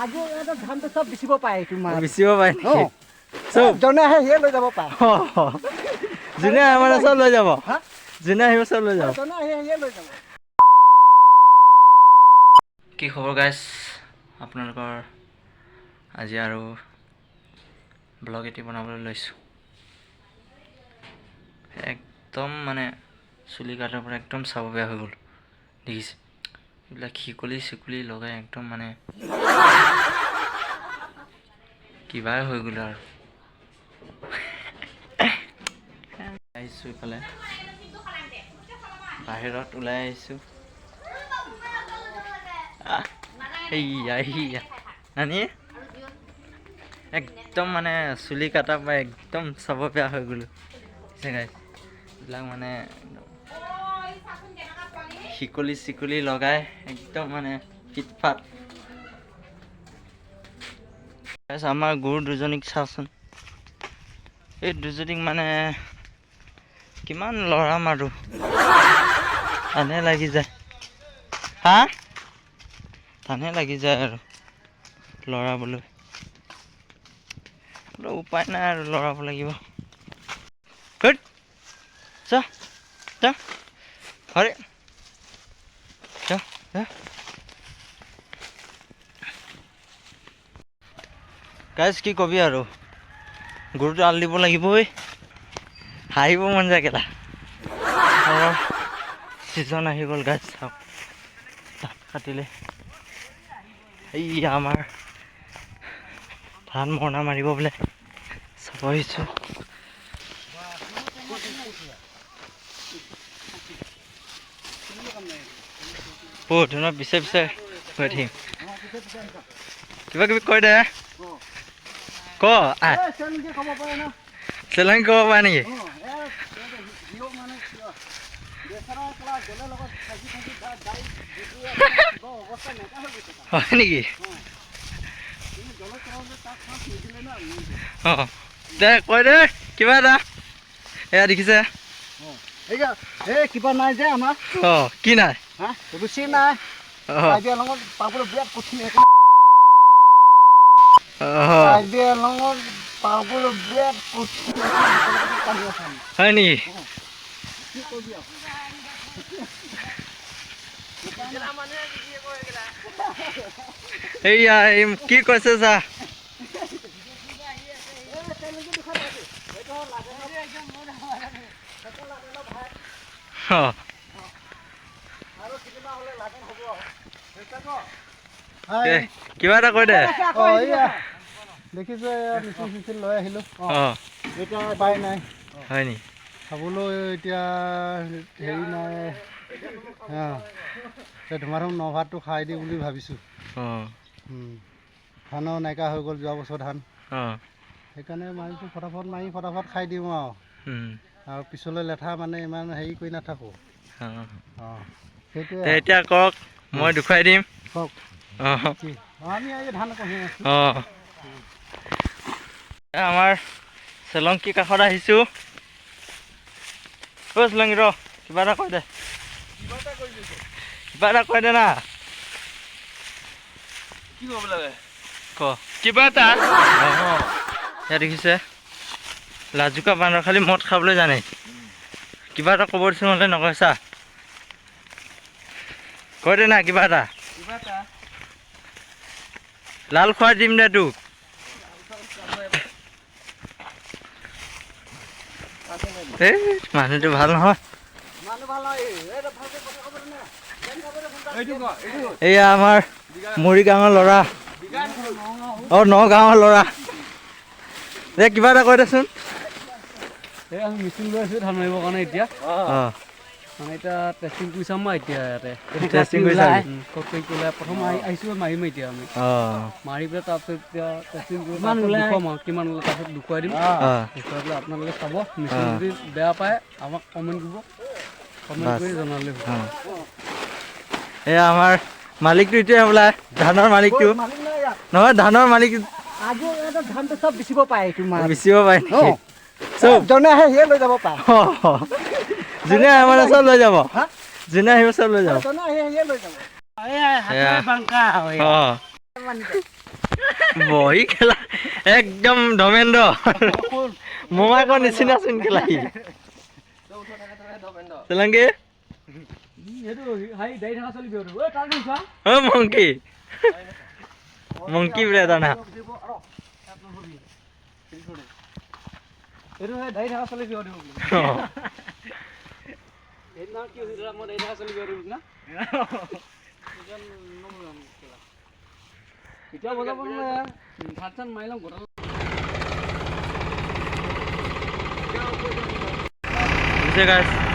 আজি এটা ধানটো চব বিচিব পাৰে তোমাৰ বিচিব পাৰে চব জনে আহে সিয়ে লৈ যাব পাৰে যোনে মানে চব লৈ যাব হা যোনে আহিব চব লৈ যাব জনে আহে সিয়ে লৈ যাব কি খবৰ গাইছ আপোনালোকৰ আজি আৰু ব্লগ এটি বনাবলৈ লৈছোঁ একদম মানে চুলি কাটাৰ পৰা একদম চাব বেয়া হৈ গ'ল দেখিছে এইবিলাক শিকলি লগাই একদম মানে কিবাই হৈ গ'ল আৰু আহিছোঁ ইফালে বাহিৰত ওলাই আহিছোঁ এইয়া নানি একদম মানে চুলি কাটাৰ পৰা একদম চাব বেয়া হৈ গ'লো এইবিলাক মানে শিকলি লগাই একদম মানে ফিটফাট আমাৰ গৰু দুজনীক চাওঁচোন এই দুজনীক মানে কিমান লৰাম আৰু টানে লাগি যায় হা টানে লাগি যায় আৰু লৰাবলৈ উপায় নাই আৰু লৰাব লাগিব হৰে গাইজ কি কবি আৰু গৰুটো আল দিব লাগিবই হাঁহিব মন যায় কেলা ছিজন আহি গ'ল গাইজ চাওক ধান কাটিলে এইয়া আমাৰ ধান মৰণা মাৰিব বোলে চাব আহিছোঁ ধুনীয়া পিছে গৈ থাকিম কিবা কিবি কৈ দে ক চেলেং ক'ব পাৰে নেকি হয় নেকি অঁ দে কৈ দে কিবা এটা এয়া দেখিছে কিবা নাই যে আমাৰ অঁ কি নাই বেছি নাই পাবলৈ বিৰাট কঠিন পাবলৈ বিৰাট কঠিন হয় নেকি এইয়া কি কৈছে চা কিবা এটা কৈ দে দেখিছো মিচিন লৈ আহিলো এতিয়া উপায় নাই হয় নি খাবলৈ এতিয়া হেৰি নাই ধুমাধুম ন ভাতটো খাই দিওঁ বুলি ভাবিছোঁ ধানো নাইকিয়া হৈ গ'ল যোৱা বছৰ ধান সেইকাৰণে মাৰিছোঁ ফটাফট খাই দিওঁ আৰু পিছলৈ লেঠা মানে ইমান হেৰি কৰি নাথাকোঁ সেইটোৱে এতিয়া কওক মই দেখুৱাই দিম কওক আমি ধান কঢ়ি আছোঁ আমাৰ চেলংকি কাষত আহিছোঁ চেলংকি ৰ কিবা এটা কৈ দে না কি ক'ব লাগে ক কিবা এটা ইয়াত দেখিছে লাজুকা বান্দৰ খালি মদ খাবলৈ জানে কিবা এটা ক'ব দিছোঁ নহ'লে নকয় চা কৈ দে না কিবা এটা লাল খুৱাই দিম দে তোক এই মানুহটো ভাল নহয় এয়া আমাৰ মৰিগাঁৱৰ ল'ৰা নগাঁৱৰ ল'ৰা কিবা এটা কৈ দেচোন আমি মেচিন লৈ আছোঁ ধান মাৰিবৰ কাৰণে এতিয়া মানে এতিয়া টেষ্টিং কৰি চাম মই এতিয়া ইয়াতে টেষ্টিং কৰি চাম প্ৰথম আহিছোঁ মাৰিম এতিয়া আমি মাৰি পেলাই তাৰপিছত এতিয়া টেষ্টিং কৰি কিমান ওলাই তাৰপিছত দেখুৱাই দিম দেখুৱাই পেলাই আপোনালোকে চাব মেচিন যদি বেয়া পায় আমাক কমেণ্ট কৰিব কমেণ্ট কৰি জনালে এয়া আমাৰ মালিকটো এতিয়া বোলে ধানৰ মালিকটো নহয় ধানৰ মালিক আজি এটা ধানটো চব বিচিব পাৰে তোমাৰ বিচিব পাৰে চব জনে আহে সিয়ে লৈ যাব পাৰে যোনে মানে চব লৈ যাব যোনে আহিব চব লৈ যাব জনে আহে সিয়ে লৈ যাব বহি খেলা একদম ধৰ্মেন্দ্ৰ মোমাকৰ নিচিনা চোন খেলা চলাংগে মংকি মংকি বোলে এটা না এতিয়া বজাব ভাত চান মাৰি লওঁ গোটা guys.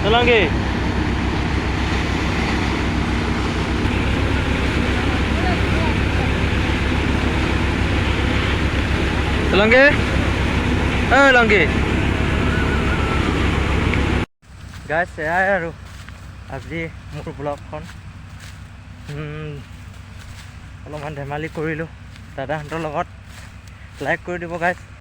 Selangge. Selangge. Selangge. Guys, saya aru আজি মোৰ ব্লগখন অলপমান ধেমালি কৰিলোঁ দাদাহঁতৰ লগত লাইক কৰি দিব গাইজ